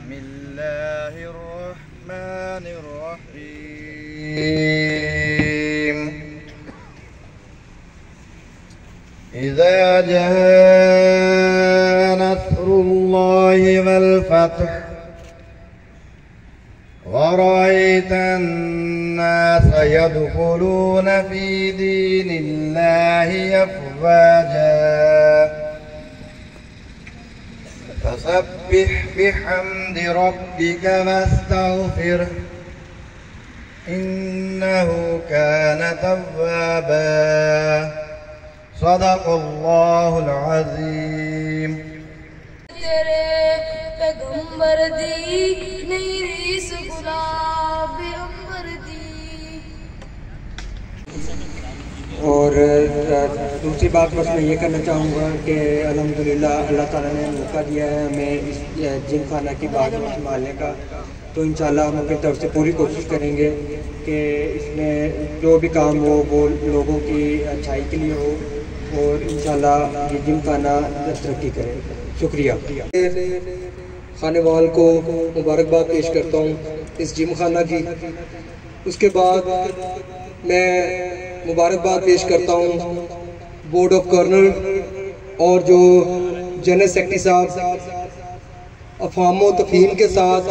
बिस्मिल्लाहिर्रहमानिर्रहीम। इज़ा जाअ नस्रुल्लाहि वल फत्ह वरअयत अन्नास यदखुलून फी दीनिल्लाहि अफ़वाजा फसब्बिह बिहम्दि रब्बिका वस्तगफिरह इन्नहु कान तव्वाबा। सदक़ल्लाहुल अज़ीम। तेरे पैगंबर दी नहीं रीस गुलाब अंबर दी। और दूसरी बात बस मैं ये करना चाहूँगा कि अल्हम्दुलिल्लाह अल्लाह ताला ने मौका दिया है हमें इस जिम खाना की बात संभालने का, तो इंशाल्लाह हम अपनी तरफ से पूरी कोशिश करेंगे कि इसमें जो भी काम हो वो लोगों की अच्छाई के लिए हो और इंशाल्लाह ये जिम खाना तरक्की करे। शुक्रिया। खाने वाल को मुबारकबाद पेश करता हूँ इस जिम खाना की। उसके बाद मैं मुबारकबाद पेश करता हूँ बोर्ड ऑफ कर्नल और जो जनरल सेक्रेटरी साहब अफाम व तफहीम के साथ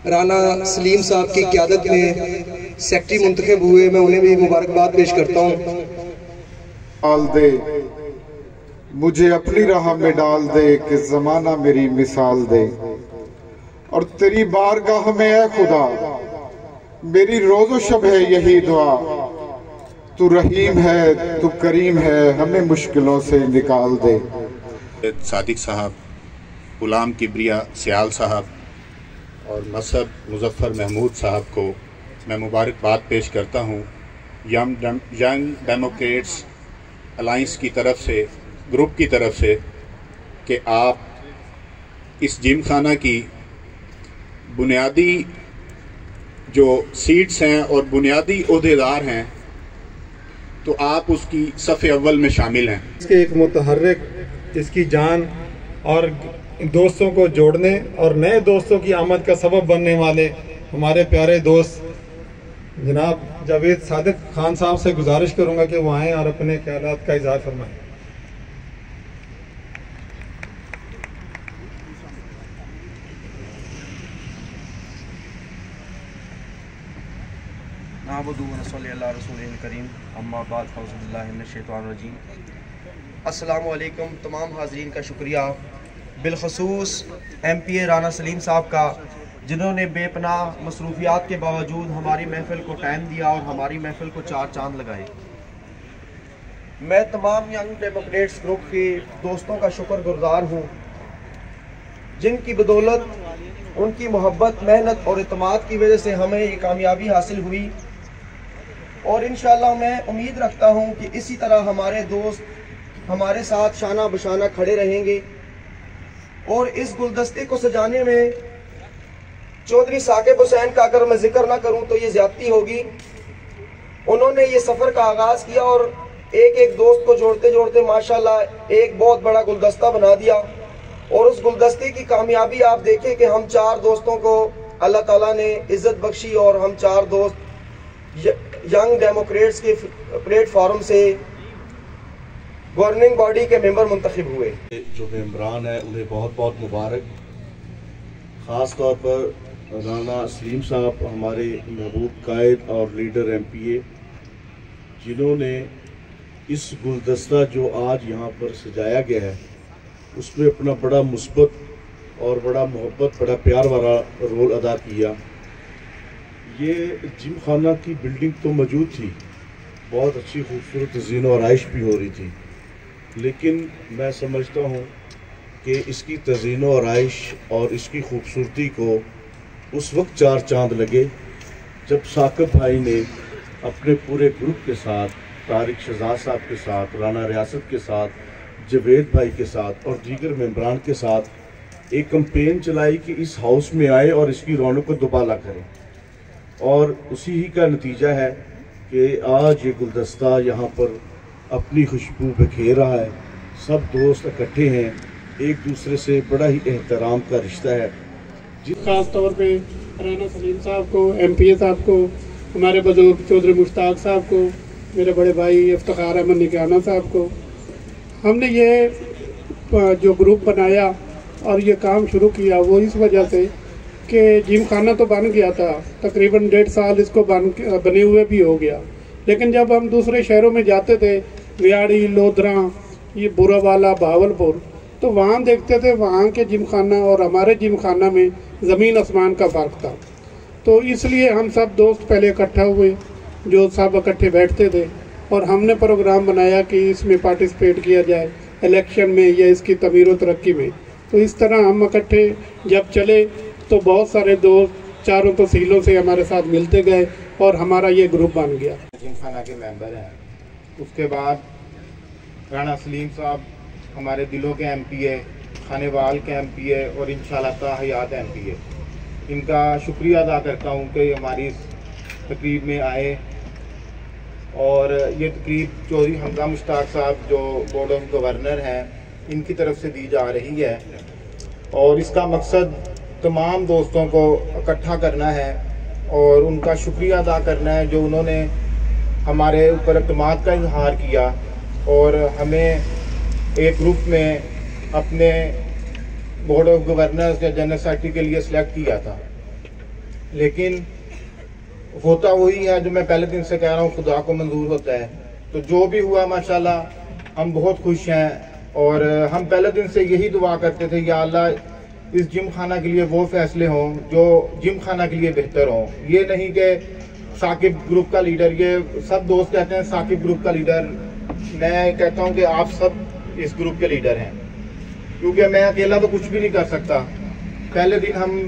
राना सलीम साहब की क़यादत में सेक्रेटरी मुंतखब हुए, मैं उन्हें भी मुबारकबाद पेश करता हूँ। डाल दे मुझे अपनी राह में डाल दे कि ज़माना मेरी मिसाल दे, और तेरी बारगाह में ऐ खुदा मेरी रोज़ो शब है यही दुआ, तू रहीम है तू करीम है हमें मुश्किलों से निकाल दे। सादिक साहब, गुलाम किबरिया सियाल साहब और मसहब मुज़फ़्फ़र महमूद साहब को मैं मुबारकबाद पेश करता हूँ यंग डेमोक्रेट्स अलाइंस की तरफ से, ग्रुप की तरफ से, कि आप इस जिम खाना की बुनियादी जो सीट्स हैं और बुनियादी ओहदेदार हैं तो आप उसकी सफ़े अव्वल में शामिल हैं। इसके एक मुतहर्रिक, इसकी जान और दोस्तों को जोड़ने और नए दोस्तों की आमद का सबब बनने वाले हमारे प्यारे दोस्त जनाब जावेद सादिक खान साहब से गुजारिश करूंगा कि वो आएँ और अपने ख्यालात का इज़हार फरमाएं। अस्सलामु अलैकुम। तमाम हाज़रीन का शुक्रिया, बिलखसूस MPA राना सलीम साहब का, जिन्होंने बेपनाह मसरूफियात के बावजूद हमारी महफ़िल को टाइम दिया और हमारी महफ़िल को चार चांद लगाए। मैं तमाम यंग डेमोक्रेट्स ग्रुप के दोस्तों का शुक्रगुज़ार हूँ, जिनकी बदौलत, उनकी मोहब्बत, मेहनत और इत्मीनान की वजह से हमें ये कामयाबी हासिल हुई। और इंशाअल्लाह मैं उम्मीद रखता हूँ कि इसी तरह हमारे दोस्त हमारे साथ शाना बशाना खड़े रहेंगे। और इस गुलदस्ते को सजाने में चौधरी साकिब हुसैन का अगर मैं जिक्र ना करूं तो ये ज्यादती होगी। उन्होंने ये सफ़र का आगाज़ किया और एक एक दोस्त को जोड़ते जोड़ते माशाल्लाह एक बहुत बड़ा गुलदस्ता बना दिया। और उस गुलदस्ते की कामयाबी आप देखें कि हम चार दोस्तों को अल्लाह ताला ने इज़्ज़त बख्शी और हम चार दोस्त यंग डेमोक्रेट्स के प्लेटफॉर्म से गवर्निंग बॉडी के मेंबर मुंतखब हुए। जो मेंबरान हैं उन्हें बहुत बहुत मुबारक। ख़ास तौर पर राना सलीम साहब, हमारे महबूब कायद और लीडर MPA, जिन्होंने इस गुलदस्ता जो आज यहाँ पर सजाया गया है उसमें अपना बड़ा मुस्बत और बड़ा मोहब्बत, बड़ा प्यार वाला रोल अदा किया। ये जिम खाना की बिल्डिंग तो मौजूद थी, बहुत अच्छी खूबसूरत ज़ीनो आराइश भी हो रही थी, लेकिन मैं समझता हूँ कि इसकी तज़ीनो आराइश और इसकी खूबसूरती को उस वक्त चार चांद लगे जब साकिब भाई ने अपने पूरे ग्रुप के साथ, तारिक शहजाद साहब के साथ, राना रियासत के साथ, जवेद भाई के साथ और दीगर मेंबरान के साथ एक कैंपेन चलाई कि इस हाउस में आए और इसकी रौनक को दुबाला करें। और उसी ही का नतीजा है कि आज ये गुलदस्ता यहाँ पर अपनी खुशबू बिखेर रहा है। सब दोस्त इकट्ठे हैं, एक दूसरे से बड़ा ही एहतराम का रिश्ता है ख़ास तौर पे राना सलीम साहब को, MPA साहब को, हमारे बुजुर्ग चौधरी मुश्ताक साहब को, मेरे बड़े भाई इफ्तिखार अहमद निकाना साहब को। हमने ये जो ग्रुप बनाया और ये काम शुरू किया वो इस वजह से कि जिम खाना तो बन गया था, तकरीबन 1.5 साल इसको बने हुए भी हो गया, लेकिन जब हम दूसरे शहरों में जाते थे, वियाड़ी, लोधरा, ये बुरावाला, भावलपुर, तो वहाँ देखते थे वहाँ के जिम खाना और हमारे जिम खाना में ज़मीन आसमान का फ़र्क था। तो इसलिए हम सब दोस्त पहले इकट्ठा हुए, जो सब इकट्ठे बैठते थे, और हमने प्रोग्राम बनाया कि इसमें पार्टिसिपेट किया जाए इलेक्शन में या इसकी तमीर व तरक्की में। तो इस तरह हम इकट्ठे जब चले तो बहुत सारे दोस्त चारों तहसीलों से हमारे साथ मिलते गए और हमारा ये ग्रुप बन गया। जिम खाना के मेंबर हैं। उसके बाद राना सलीम साहब हमारे दिलों के MPA, खानेवाल के MPA और इंशाल्लाह ताहयात MPA, इनका शुक्रिया अदा करता हूँ कि हमारी इस तकरीब में आए। और ये तकरीब चौधरी हमजा मुश्ताक साहब जो बोर्ड ऑफ गवर्नर हैं, इनकी तरफ से दी जा रही है और इसका मकसद तमाम दोस्तों को इकट्ठा करना है और उनका शुक्रिया अदा करना है जो उन्होंने हमारे ऊपर एतमाद का इजहार किया और हमें एक ग्रुप में अपने बोर्ड ऑफ गवर्नर्स या जनरल सेक्रेटरी के लिए सिलेक्ट किया था। लेकिन होता वही है जो मैं पहले दिन से कह रहा हूँ, खुदा को मंजूर होता है। तो जो भी हुआ माशाल्लाह हम बहुत खुश हैं और हम पहले दिन से यही दुआ करते थे, या अल्लाह इस जिम खाना के लिए वो फैसले हों जो जिम खाना के लिए बेहतर हों। ये नहीं कि साकिब ग्रुप का लीडर, ये सब दोस्त कहते हैं साकिब ग्रुप का लीडर, मैं कहता हूँ कि आप सब इस ग्रुप के लीडर हैं, क्योंकि मैं अकेला तो कुछ भी नहीं कर सकता। पहले दिन हम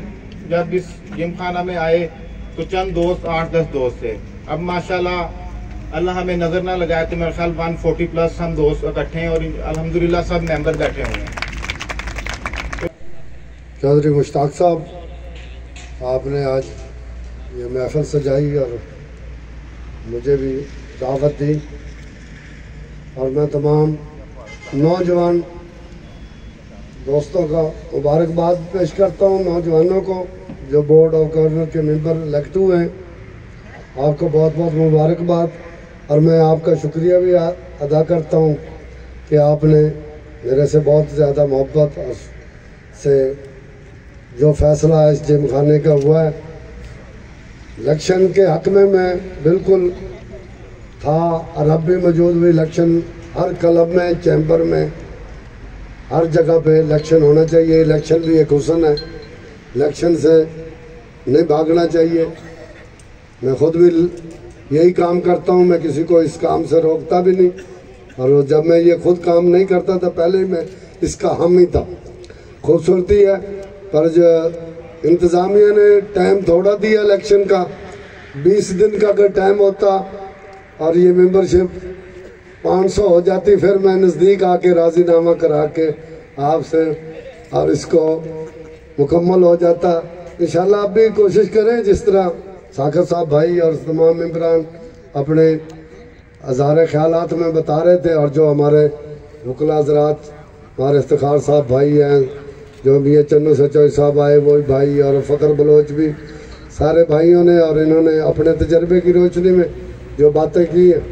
जब इस जिम खाना में आए तो चंद दोस्त, 8-10 दोस्त थे। अब माशाल्लाह अल्लाह हमें नज़र ना लगाए तो मेरे ख्याल 140+ हम दोस्त इकट्ठे हैं और अल्हम्दुलिल्लाह सब मेंबर बैठे हुए हैं। चौधरी मुश्ताक साहब, आपने आज ये महफिल सजाई और मुझे भी दावत दी, और मैं तमाम नौजवान दोस्तों का मुबारकबाद पेश करता हूँ, नौजवानों को जो बोर्ड ऑफ गवर्नर के मेंबर इलेक्ट हुए हैं। आपको बहुत बहुत मुबारकबाद, और मैं आपका शुक्रिया भी अदा करता हूँ कि आपने मेरे से बहुत ज़्यादा मोहब्बत से जो फैसला इस जिम खाने का हुआ है, इलेक्शन के हक में मैं बिल्कुल था और अब भी मौजूद हुई। इलेक्शन हर क्लब में, चैम्बर में, हर जगह पे इलेक्शन होना चाहिए। इलेक्शन भी एक हुस्न है, इलेक्शन से नहीं भागना चाहिए। मैं खुद भी यही काम करता हूँ, मैं किसी को इस काम से रोकता भी नहीं, और जब मैं ये खुद काम नहीं करता था पहले ही मैं इसका हामी था। खूबसूरती है, पर जो इंतज़ामिया ने टाइम थोड़ा दिया इलेक्शन का, 20 दिन का अगर टाइम होता और ये मेंबरशिप 500 हो जाती, फिर मैं नज़दीक आके राज़ीनामा करा के आपसे और इसको मुकम्मल हो जाता। इंशाल्लाह आप भी कोशिश करें, जिस तरह साखर साहब भाई और तमाम मेंबरान अपने हज़ारे ख्यालात में बता रहे थे, और जो हमारे वकला हज़रात, हमारे इफ्तिखार साहब भाई हैं, जो भी चन्नू सचोई साहब आए वो भाई, और फ़खर बलोच भी, सारे भाइयों ने और इन्होंने अपने तजर्बे की रोशनी में जो बातें की हैं।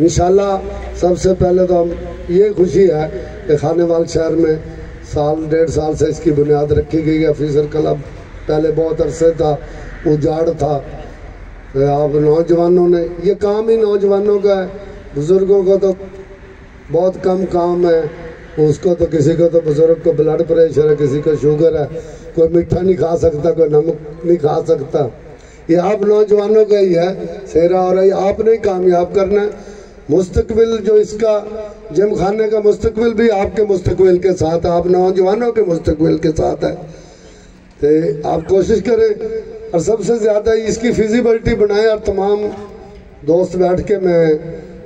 इंशाल्लाह सबसे पहले तो हम ये खुशी है कि खानेवाल शहर में 1.5 साल से इसकी बुनियाद रखी गई है। ऑफिसर क्लब पहले बहुत अरसे था, उजाड़ था। आप नौजवानों ने, ये काम ही नौजवानों का है, बुज़ुर्गों को तो बहुत कम काम है। उसको तो किसी को तो बुज़ुर्ग को ब्लड प्रेशर है, किसी को शुगर है, कोई मीठा नहीं खा सकता, कोई नमक नहीं खा सकता। ये आप नौजवानों का ही है सेरा, और आपने कामयाब करना है। मुस्तकबिल जो इसका जिम खाने का मुस्तकबिल भी आपके मुस्तकबिल के साथ, आप नौजवानों के मुस्तकबिल के साथ है। तो आप कोशिश करें और सबसे ज़्यादा इसकी फिजिबिलिटी बनाएं। और तमाम दोस्त बैठ के मैं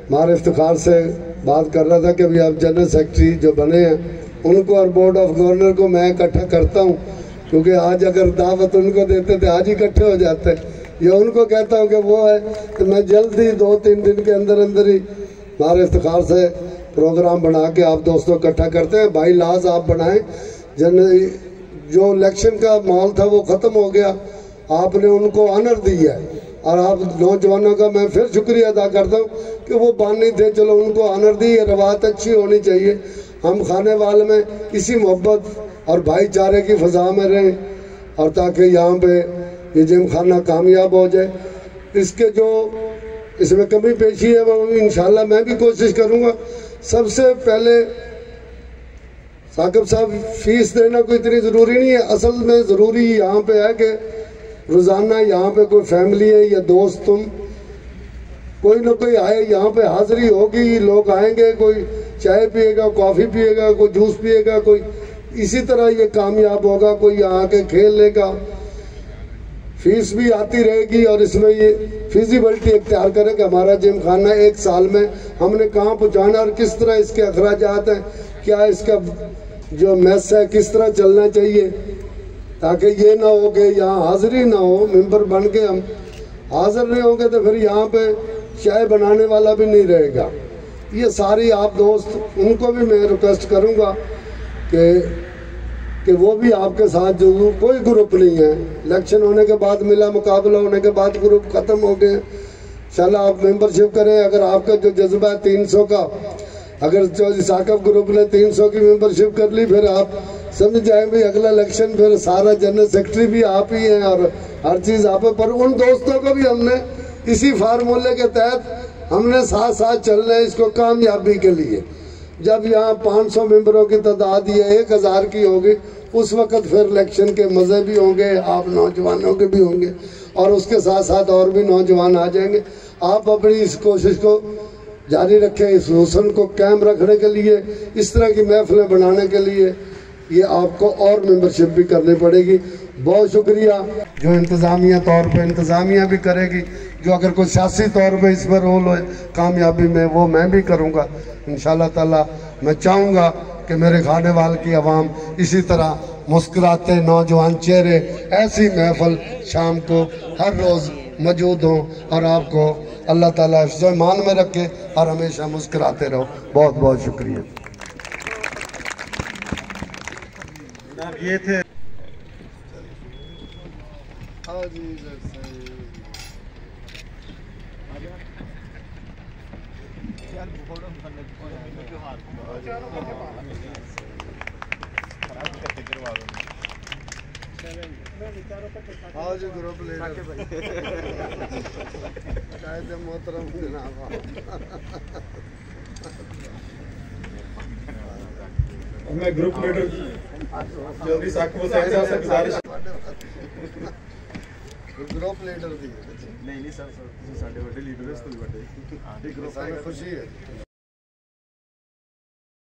हमारे इफ्तिखार से बात कर रहा था कि अभी आप जनरल सेक्रेटरी जो बने हैं उनको और बोर्ड ऑफ गवर्नर को मैं इकट्ठा करता हूँ, क्योंकि आज अगर दावत उनको देते थे आज इकट्ठे हो जाते। या उनको कहता हूँ कि वो है तो मैं जल्दी 2-3 दिन के अंदर अंदर ही हमारे इफ्तिखार से प्रोग्राम बना के आप दोस्तों इकट्ठा करते हैं। भाई लाज आप बनाएं, जो इलेक्शन का माहौल था वो ख़त्म हो गया, आपने उनको ऑनर दिया है और आप नौजवानों का मैं फिर शुक्रिया अदा करता हूँ कि वो बानी थे, चलो उनको ऑनर दी। ये रवायत अच्छी होनी चाहिए। हम खाने वाले में इसी मोहब्बत और भाईचारे की फ़ज़ा में रहें और ताकि यहाँ पे ये जिम खाना कामयाब हो जाए। इसके जो इसमें कमी पेशी है वो इंशाल्लाह मैं भी कोशिश करूँगा। सबसे पहले साकिब साहब, फीस देना कोई इतनी ज़रूरी नहीं है। असल में ज़रूरी यहाँ पे है कि रोज़ाना यहाँ पे कोई फैमिली है या दोस्त, तुम कोई ना कोई आए, यहाँ पे हाज़िरी होगी, लोग आएंगे, कोई चाय पिएगा, कॉफ़ी पिएगा, कोई जूस पिएगा, कोई इसी तरह ये कामयाब होगा। कोई यहाँ के खेल लेगा, फीस भी आती रहेगी और इसमें ये फिजिबिलिटी इख्तियार करे कि हमारा जिम खाना एक साल में हमने कहाँ पहुँचाना और किस तरह इसके अखराजात हैं, क्या इसका जो मैस है किस तरह चलना चाहिए, ताकि ये ना हो कि यहाँ हाज़िरी ना हो, मेंबर बन के हम हाज़िर नहीं होंगे तो फिर यहाँ पे चाय बनाने वाला भी नहीं रहेगा। ये सारी आप दोस्त उनको भी मैं रिक्वेस्ट करूँगा कि वो भी आपके साथ जो कोई ग्रुप नहीं है, इलेक्शन होने के बाद मिला मुकाबला होने के बाद ग्रुप ख़त्म हो गए। चलो आप मेंबरशिप करें। अगर आपका जो जज्बा है 300 का, अगर जो साकिब ग्रुप ने 300 की मेंबरशिप कर ली, फिर आप समझ जाए भाई अगला इलेक्शन फिर सारा जनरल सेक्रेटरी भी आप ही हैं और हर चीज़ आप है। पर उन दोस्तों को भी हमने इसी फार्मूले के तहत हमने साथ साथ चलना है इसको कामयाबी के लिए। जब यहाँ 500 मेंबरों की तादाद ये 1000 की होगी, उस वक़्त फिर इलेक्शन के मज़े भी होंगे, आप नौजवानों के भी होंगे और उसके साथ साथ और भी नौजवान आ जाएंगे। आप अपनी इस कोशिश को जारी रखें, इस हुस्न को कायम रखने के लिए, इस तरह की महफिलें बनाने के लिए ये आपको और मेंबरशिप भी करनी पड़ेगी। बहुत शुक्रिया। जो इंतज़ामिया तौर पे इंतज़ामिया भी करेगी, जो अगर कोई सियासी तौर पे इस पर रोल हो कामयाबी में, वो मैं भी करूँगा इंशाल्लाह ताला। मैं चाहूँगा कि मेरे खाने वाले की आवाम इसी तरह मुस्कुराते नौजवान चेहरे, ऐसी महफिल शाम को हर रोज़ मौजूद हों और आपको अल्लाह ताला हिफ्ज़ ईमान में रखे और हमेशा मुस्कुराते रहो। बहुत बहुत शुक्रिया। ये थे आज ग्रुप लीडर मोहतरम जनाब, मैं ग्रुप लीडर जल्दी साकिब साहब से गुजारिश ग्रुप लीडर दी नहीं सर, साढ़े बड़े लीडर है, इसको भी बड़े ग्रुप में खुशी है।